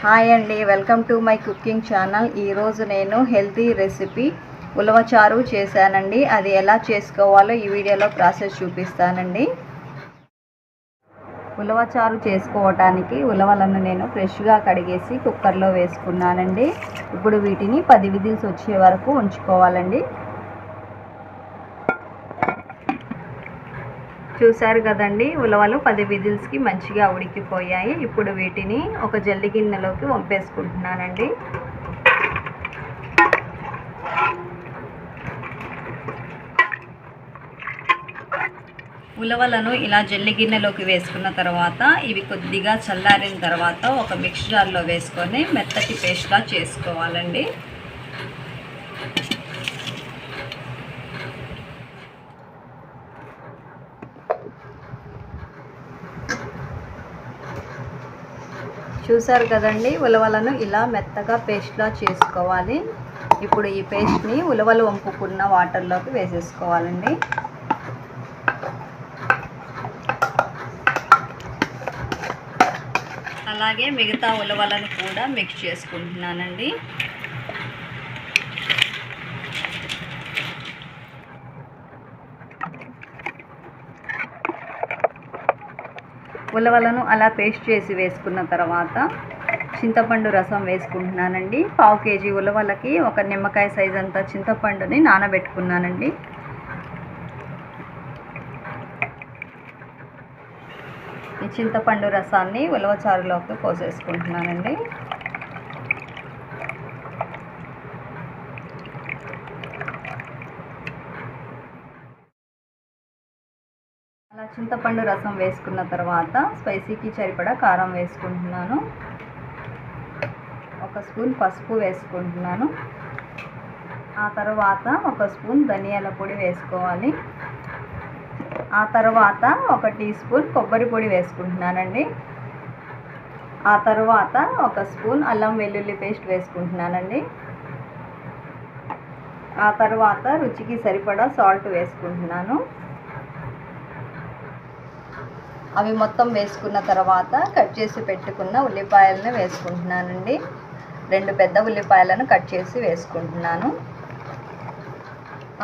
Hi అండి, welcome to my cooking channel. ఈరోజు నేను హెల్తీ రెసిపీ ఉలవ చారు చేశానండి. అది ఎలా చేసుకోవాలో ఈ వీడియోలో ప్రాసెస్ చూపిస్తానండి. ఉలవ చారు చేసుకోవటానికి ఉలవలను నేను ఫ్రెష్గా కడిగేసి కుక్కర్లో వేసుకున్నానండి. ఇప్పుడు వీటిని 10 విజిల్స్ వచ్చే వరకు ఉంచుకోవాలండి. చూసారు కదండి, ఉలవలు 10 విజిల్స్కి మంచిగా ఉడికిపోయాయి. ఇప్పుడు వీటిని ఒక జల్లి గిన్నెలోకి వంపేసుకుంటున్నానండి. ఉలవలను ఇలా జల్లి గిన్నెలోకి వేసుకున్న తర్వాత ఇవి కొద్దిగా చల్లారిన తర్వాత ఒక మిక్స్ జార్లో వేసుకొని మెత్తటి పేస్ట్లా చేసుకోవాలండి. చూసారు కదండి, ఉలవలను ఇలా మెత్తగా పేస్ట్లా చేసుకోవాలి. ఇప్పుడు ఈ పేస్ట్ని ఉలవలు వంపుకున్న వాటర్లోకి వేసేసుకోవాలండి. అలాగే మిగతా ఉలవలను కూడా మిక్స్ చేసుకుంటున్నానండి. ఉలవలను అలా పేస్ట్ చేసి వేసుకున్న తర్వాత చింతపండు రసం వేసుకుంటున్నానండి. 1/2 కేజీ ఉలవలకి ఒక నిమ్మకాయ సైజ్ అంత చింతపండుని నానబెట్టుకున్నానండి. ఈ చింతపండు రసాన్ని ఉలవ చారులోకి పోసేసుకుంటున్నానండి. అలా చింతపండు రసం వేసుకున్న తర్వాత స్పైసీకి సరిపడా కారం వేసుకుంటున్నాను. 1 స్పూన్ పసుపు వేసుకుంటున్నాను. ఆ తర్వాత 1 స్పూన్ ధనియాల పొడి వేసుకోవాలి. ఆ తర్వాత 1 టీ స్పూన్ కొబ్బరి పొడి వేసుకుంటున్నానండి. ఆ తర్వాత 1 స్పూన్ అల్లం వెల్లుల్లి పేస్ట్ వేసుకుంటున్నానండి. ఆ తర్వాత రుచికి సరిపడా సాల్ట్ వేసుకుంటున్నాను. అవి మొత్తం వేసుకున్న తర్వాత కట్ చేసి పెట్టుకున్న ఉల్లిపాయలను వేసుకుంటున్నానండి. 2 పెద్ద ఉల్లిపాయలను కట్ చేసి వేసుకుంటున్నాను.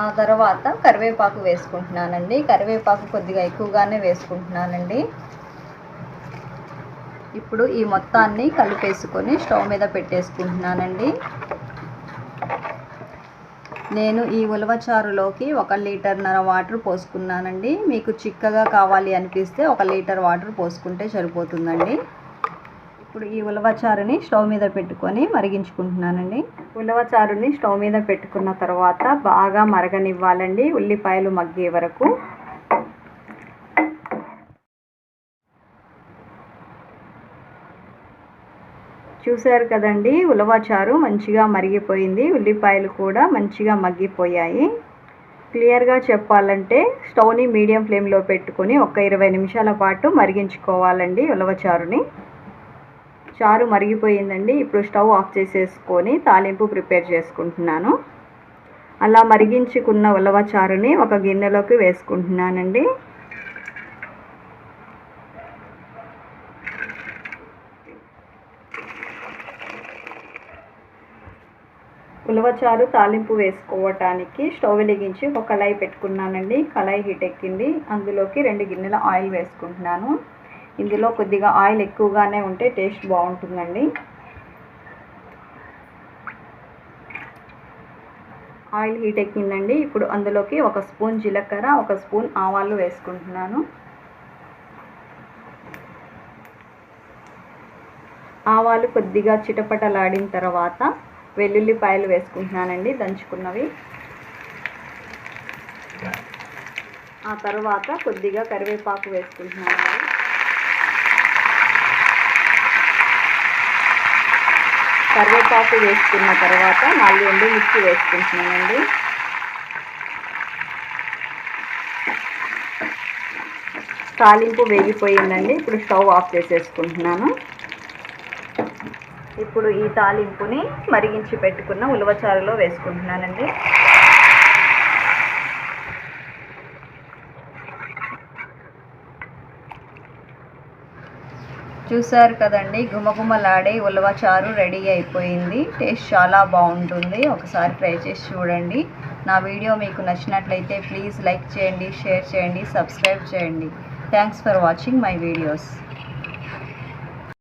ఆ తర్వాత కరివేపాకు వేసుకుంటున్నానండి. కరివేపాకు కొద్దిగా ఎక్కువగానే వేసుకుంటున్నానండి. ఇప్పుడు ఈ మొత్తాన్ని కలిపేసుకొని స్టవ్ మీద పెట్టేసుకుంటున్నానండి. నేను ఈ ఉలవ చారులోకి 1 లీటర్న్నర వాటర్ పోసుకున్నానండి. మీకు చిక్కగా కావాలి అనిపిస్తే 1 లీటర్ వాటర్ పోసుకుంటే సరిపోతుందండి. ఇప్పుడు ఈ ఉలవ చారుని స్టవ్ మీద పెట్టుకొని మరిగించుకుంటున్నానండి. ఉలవ చారుని స్టవ్ మీద పెట్టుకున్న తర్వాత బాగా మరగనివ్వాలండి, ఉల్లిపాయలు మగ్గే వరకు. చూసారు కదండి, ఉలవ చారు మంచిగా మరిగిపోయింది. ఉల్లిపాయలు కూడా మంచిగా మగ్గిపోయాయి. క్లియర్గా చెప్పాలంటే స్టవ్ని మీడియం ఫ్లేమ్లో పెట్టుకొని ఒక 20 నిమిషాల పాటు మరిగించుకోవాలండి ఉలవ చారుని. చారు మరిగిపోయిందండి. ఇప్పుడు స్టవ్ ఆఫ్ చేసేసుకొని తాలింపు ప్రిపేర్ చేసుకుంటున్నాను. అలా మరిగించుకున్న ఉలవ చారుని ఒక గిన్నెలోకి వేసుకుంటున్నానండి. ఉలవ చారు తాలింపు వేసుకోవటానికి స్టవ్ వెలిగించి ఒక కళాయి పెట్టుకున్నానండి. కళాయి హీట్ ఎక్కింది. అందులోకి 2 గిన్నెల ఆయిల్ వేసుకుంటున్నాను. ఇందులో కొద్దిగా ఆయిల్ ఎక్కువగానే ఉంటే టేస్ట్ బాగుంటుందండి. ఆయిల్ హీట్ ఎక్కిందండి. ఇప్పుడు అందులోకి 1 స్పూన్ జీలకర్ర, 1 స్పూన్ ఆవాలు వేసుకుంటున్నాను. ఆవాలు కొద్దిగా చిటపటలాడిన తర్వాత వెల్లుల్లిపాయలు వేసుకుంటున్నానండి, దంచుకున్నవి. ఆ తర్వాత కొద్దిగా కరివేపాకు వేసుకుంటున్నానండి. కరివేపాకు వేసుకున్న తర్వాత 4 ఎండుమిర్చి వేసుకుంటున్నానండి. తాలింపు వేగిపోయిందండి. ఇప్పుడు స్టవ్ ఆఫ్ చేసేసుకుంటున్నాను. ఇప్పుడు ఈ తాలింపుని మరిగించి పెట్టుకున్న ఉలవ చారులో వేసుకుంటున్నానండి. చూసారు కదండి, గుమగుమలాడే ఉలవ చారు రెడీ అయిపోయింది. టేస్ట్ చాలా బాగుంటుంది. ఒకసారి ట్రై చేసి చూడండి. నా వీడియో మీకు నచ్చినట్లయితే ప్లీజ్ లైక్ చేయండి, షేర్ చేయండి, సబ్స్క్రైబ్ చేయండి. Thanks for watching my videos.